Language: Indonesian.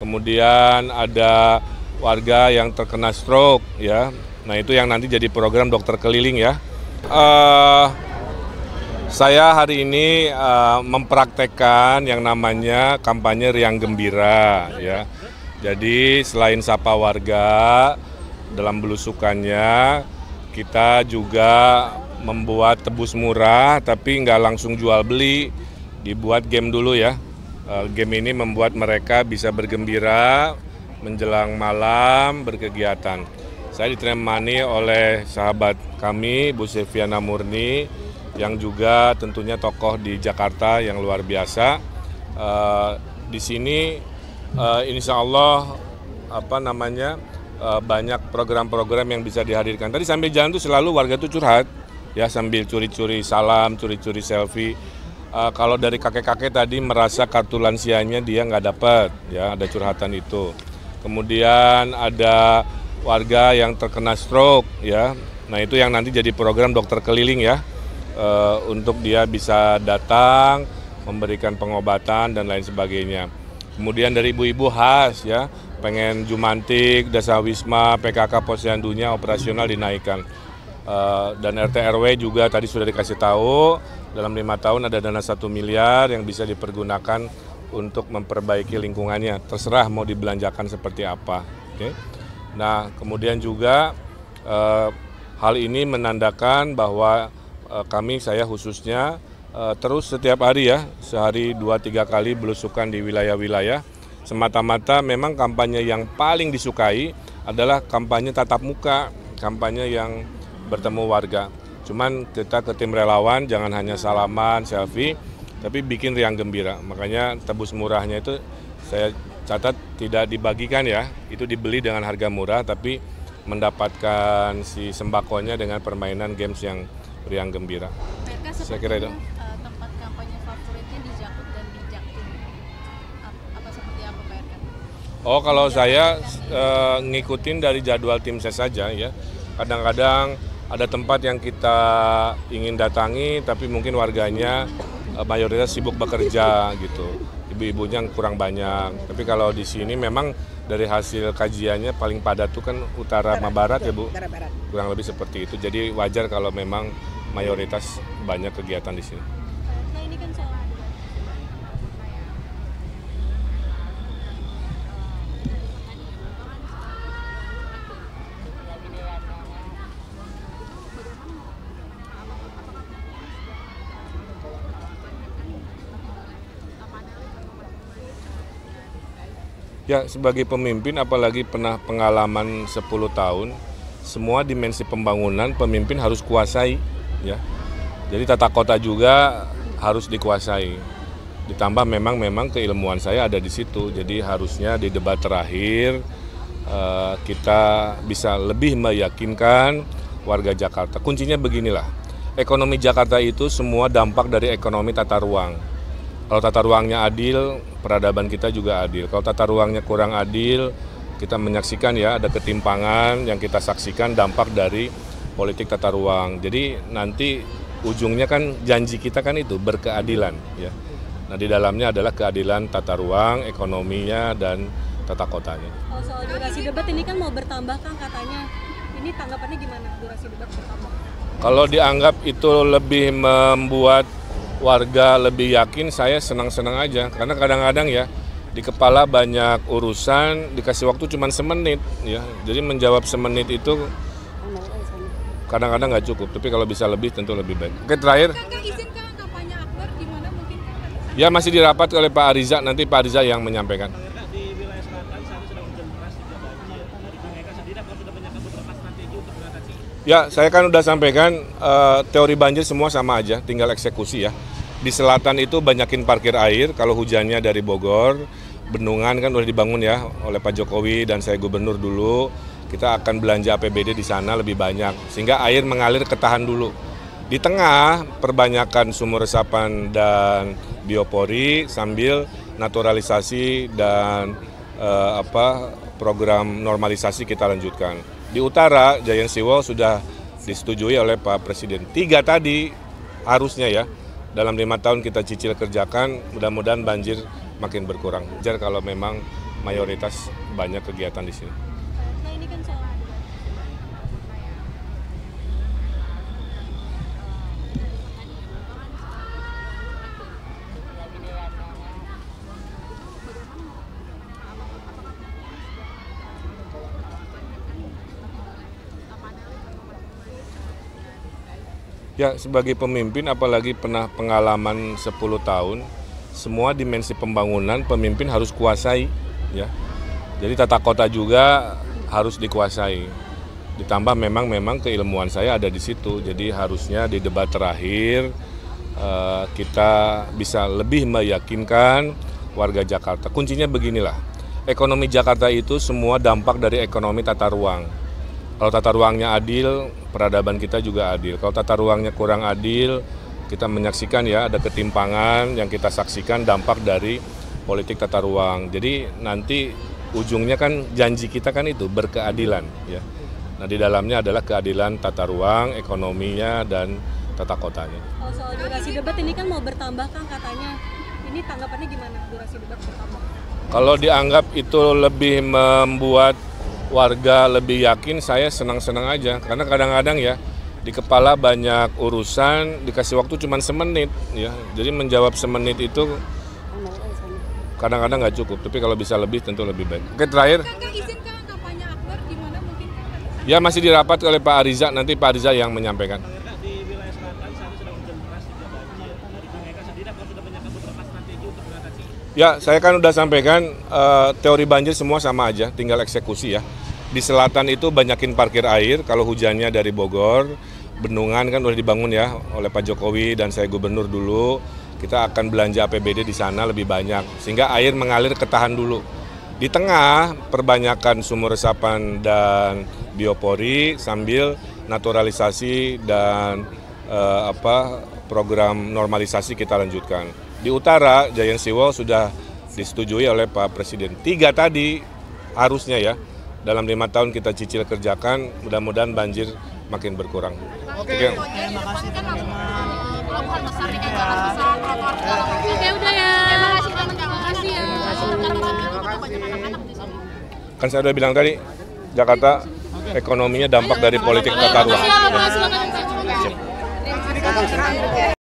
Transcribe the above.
kemudian ada warga yang terkena stroke ya. Nah itu yang nanti jadi program dokter keliling ya. Saya hari ini mempraktekkan yang namanya kampanye Riang Gembira ya. Jadi selain sapa warga dalam belusukannya, kita juga membuat tebus murah tapi nggak langsung jual beli, dibuat game dulu ya. Game ini membuat mereka bisa bergembira menjelang malam berkegiatan. Saya ditemani oleh sahabat kami, Bu Silviana Murni, yang juga tentunya tokoh di Jakarta yang luar biasa. Di sini insya Allah banyak program-program yang bisa dihadirkan. Tadi sambil jalan tuh selalu warga tuh curhat, ya sambil curi-curi salam, curi-curi selfie. Kalau dari kakek-kakek tadi merasa kartu lansianya dia nggak dapat, ya ada curhatan itu. Kemudian ada warga yang terkena stroke, ya. Nah itu yang nanti jadi program dokter keliling ya, untuk dia bisa datang, memberikan pengobatan dan lain sebagainya. Kemudian dari ibu-ibu khas ya, pengen Jumantik, Dasawisma, PKK Posyandunya operasional dinaikkan. Dan RT RW juga tadi sudah dikasih tahu, dalam 5 tahun ada dana 1 miliar yang bisa dipergunakan untuk memperbaiki lingkungannya. Terserah mau dibelanjakan seperti apa. Okay? Nah kemudian juga hal ini menandakan bahwa saya khususnya terus setiap hari ya, sehari 2-3 kali belusukan di wilayah-wilayah. Semata-mata memang kampanye yang paling disukai adalah kampanye tatap muka, kampanye yang bertemu warga. Cuman kita ke tim relawan jangan hanya salaman, selfie, tapi bikin riang gembira. Makanya tebus murahnya itu saya catat tidak dibagikan ya, itu dibeli dengan harga murah tapi mendapatkan si sembakonya dengan permainan games yang riang gembira. Saya kira itu. Tempat kampanye favoritnya di Jakut dan di Jaktim. Apa seperti apa Pak RK? Oh kalau saya ngikutin dari jadwal tim ses saja ya. Kadang-kadang ada tempat yang kita ingin datangi tapi mungkin warganya mayoritas sibuk bekerja gitu. Ibu-ibunya kurang banyak. Tapi kalau di sini memang dari hasil kajiannya paling padat tuh kan utara sama barat ya Bu. Kurang lebih seperti itu. Jadi wajar kalau memang mayoritas banyak kegiatan di sini. Nah, ini kan soal Ya sebagai pemimpin apalagi pernah pengalaman 10 tahun, semua dimensi pembangunan pemimpin harus kuasai ya. Jadi tata kota juga harus dikuasai. Ditambah memang keilmuan saya ada di situ. Jadi harusnya di debat terakhir kita bisa lebih meyakinkan warga Jakarta. Kuncinya beginilah. Ekonomi Jakarta itu semua dampak dari ekonomi tata ruang. Kalau tata ruangnya adil, peradaban kita juga adil. Kalau tata ruangnya kurang adil, kita menyaksikan ya ada ketimpangan yang kita saksikan dampak dari politik tata ruang. Jadi nanti ujungnya kan janji kita kan itu berkeadilan ya. Nah di dalamnya adalah keadilan tata ruang, ekonominya dan tata kotanya. Oh, soal durasi debat ini kan mau bertambah kan katanya. Ini tanggapannya gimana durasi debat bertambah? Kalau dianggap itu lebih membuat warga lebih yakin, saya senang-senang aja. Karena kadang-kadang ya di kepala banyak urusan, dikasih waktu cuma semenit ya. Jadi menjawab semenit itu kadang-kadang nggak cukup. Tapi kalau bisa lebih tentu lebih baik. Oke terakhir. Kakak izinkan kampanye akbar di mana mungkin? Ya masih dirapat oleh Pak Ariza, nanti Pak Ariza yang menyampaikan. Di wilayah selatan saat ini sedang hujan deras juga banjir. Dari Bang Eka sendiri apakah sudah menyangka beberapa strategi untuk mengatasi? Ya, saya kan udah sampaikan teori banjir semua sama aja, tinggal eksekusi ya. Di selatan itu banyakin parkir air, kalau hujannya dari Bogor, bendungan kan udah dibangun ya oleh Pak Jokowi dan saya gubernur dulu. Kita akan belanja APBD di sana lebih banyak, sehingga air mengalir ketahan dulu. Di tengah, perbanyakan sumur resapan dan biopori sambil naturalisasi dan program normalisasi kita lanjutkan. Di utara, Giant Seawall sudah disetujui oleh Pak Presiden. 3 tadi harusnya ya, dalam 5 tahun kita cicil kerjakan, mudah-mudahan banjir makin berkurang. Wajar kalau memang mayoritas banyak kegiatan di sini. Nah, ini kan soal Ya, sebagai pemimpin apalagi pernah pengalaman 10 tahun, semua dimensi pembangunan pemimpin harus kuasai, ya. Jadi tata kota juga harus dikuasai. Ditambah memang keilmuan saya ada di situ. Jadi harusnya di debat terakhir kita bisa lebih meyakinkan warga Jakarta. Kuncinya beginilah. Ekonomi Jakarta itu semua dampak dari ekonomi tata ruang. Kalau tata ruangnya adil, peradaban kita juga adil. Kalau tata ruangnya kurang adil, kita menyaksikan ya ada ketimpangan yang kita saksikan dampak dari politik tata ruang. Jadi nanti ujungnya kan janji kita kan itu berkeadilan ya. Nah di dalamnya adalah keadilan tata ruang, ekonominya dan tata kotanya. kalau soal durasi debat ini kan mau bertambah kan katanya. Ini tanggapannya gimana durasi debat bertambah? Kalau dianggap itu lebih membuat warga lebih yakin, saya senang-senang aja. Karena kadang-kadang ya di kepala banyak urusan, dikasih waktu cuma semenit ya. Jadi menjawab semenit itu kadang-kadang nggak cukup. Tapi kalau bisa lebih tentu lebih baik. Oke, terakhir. Kakak izinkan kampanye akbar di mana mungkin? Ya masih dirapat oleh Pak Ariza, nanti Pak Ariza yang menyampaikan. Di wilayah selatan saat ini sedang hujan deras juga banjir. Dari Kang Eka sendiri apakah sudah menyiapkan beberapa strategi untuk mengatasi? Ya, saya kan udah sampaikan teori banjir semua sama aja, tinggal eksekusi ya. Di selatan itu banyakin parkir air, kalau hujannya dari Bogor, bendungan kan udah dibangun ya oleh Pak Jokowi dan saya gubernur dulu. Kita akan belanja APBD di sana lebih banyak, sehingga air mengalir ketahan dulu. Di tengah, perbanyakan sumur resapan dan biopori sambil naturalisasi dan program normalisasi kita lanjutkan. Di utara, Giant Seawall sudah disetujui oleh Pak Presiden. 3 tadi harusnya ya, dalam 5 tahun kita cicil kerjakan, mudah-mudahan banjir makin berkurang. Oke, terima kasih Pelabuhan besar di Jakarta besar, Oke, udah ya. Terima kasih ya. Kan saya udah bilang tadi, Jakarta ekonominya dampak dari politik tata ruang. Silakan.